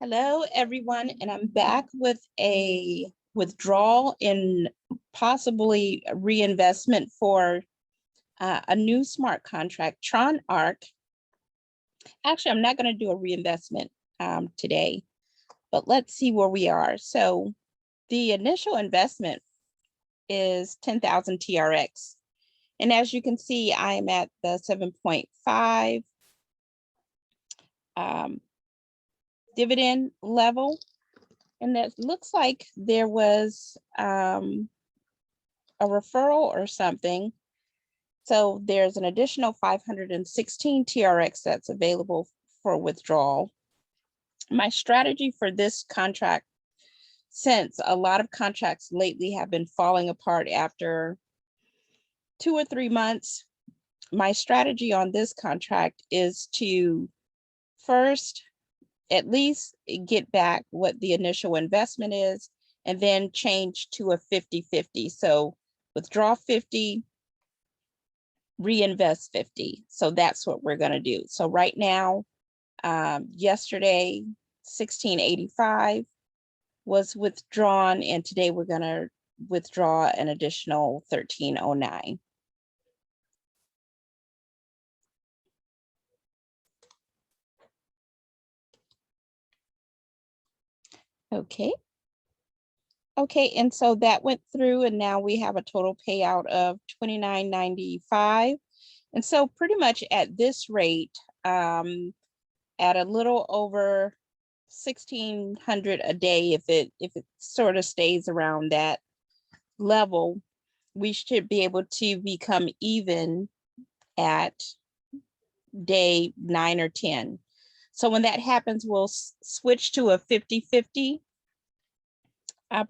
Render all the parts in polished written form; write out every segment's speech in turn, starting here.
Hello, everyone, and I'm back with a withdrawal in possibly a reinvestment for a new smart contract, Tronark. Actually, I'm not going to do a reinvestment today, but let's see where we are. So the initial investment is 10,000 TRX. And as you can see, I am at the 7.5 dividend level. And that looks like there was a referral or something. So there's an additional 516 TRX that's available for withdrawal. My strategy for this contract, since a lot of contracts lately have been falling apart after 2 or 3 months, my strategy on this contract is to first at least get back what the initial investment is, and then change to a 50-50. So withdraw 50, reinvest 50. So that's what we're going to do. So right now, yesterday, 1685 was withdrawn, and today we're going to withdraw an additional 1309. Okay, and so that went through, and now we have a total payout of $29.95. And so pretty much at this rate, at a little over 1,600 a day, if it sort of stays around that level, we should be able to become even at day 9 or 10. So when that happens, we'll switch to a 50-50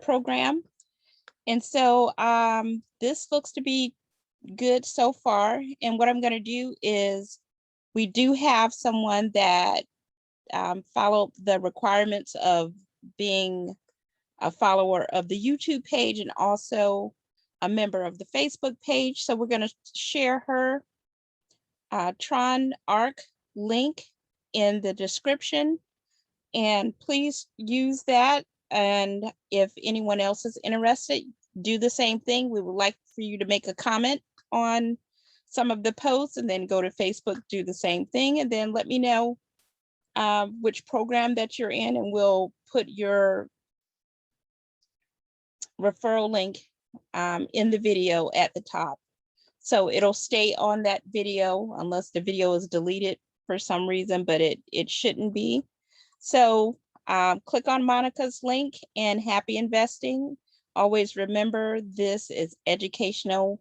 program. And so this looks to be good so far. And what I'm going to do is, we do have someone that followed the requirements of being a follower of the YouTube page and also a member of the Facebook page. So we're going to share her Tronark link in the description, and please use that. And if anyone else is interested, do the same thing. We would like for you to make a comment on some of the posts, and then go to Facebook, do the same thing, and then let me know which program that you're in, and we'll put your referral link in the video at the top. So it'll stay on that video unless the video is deleted for some reason, but it shouldn't be. So click on Monica's link, and happy investing. Always remember, this is educational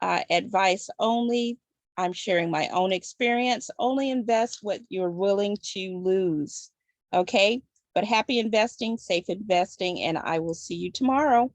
advice only. I'm sharing my own experience. Only invest what you're willing to lose. Okay, but happy investing, safe investing, and I will see you tomorrow.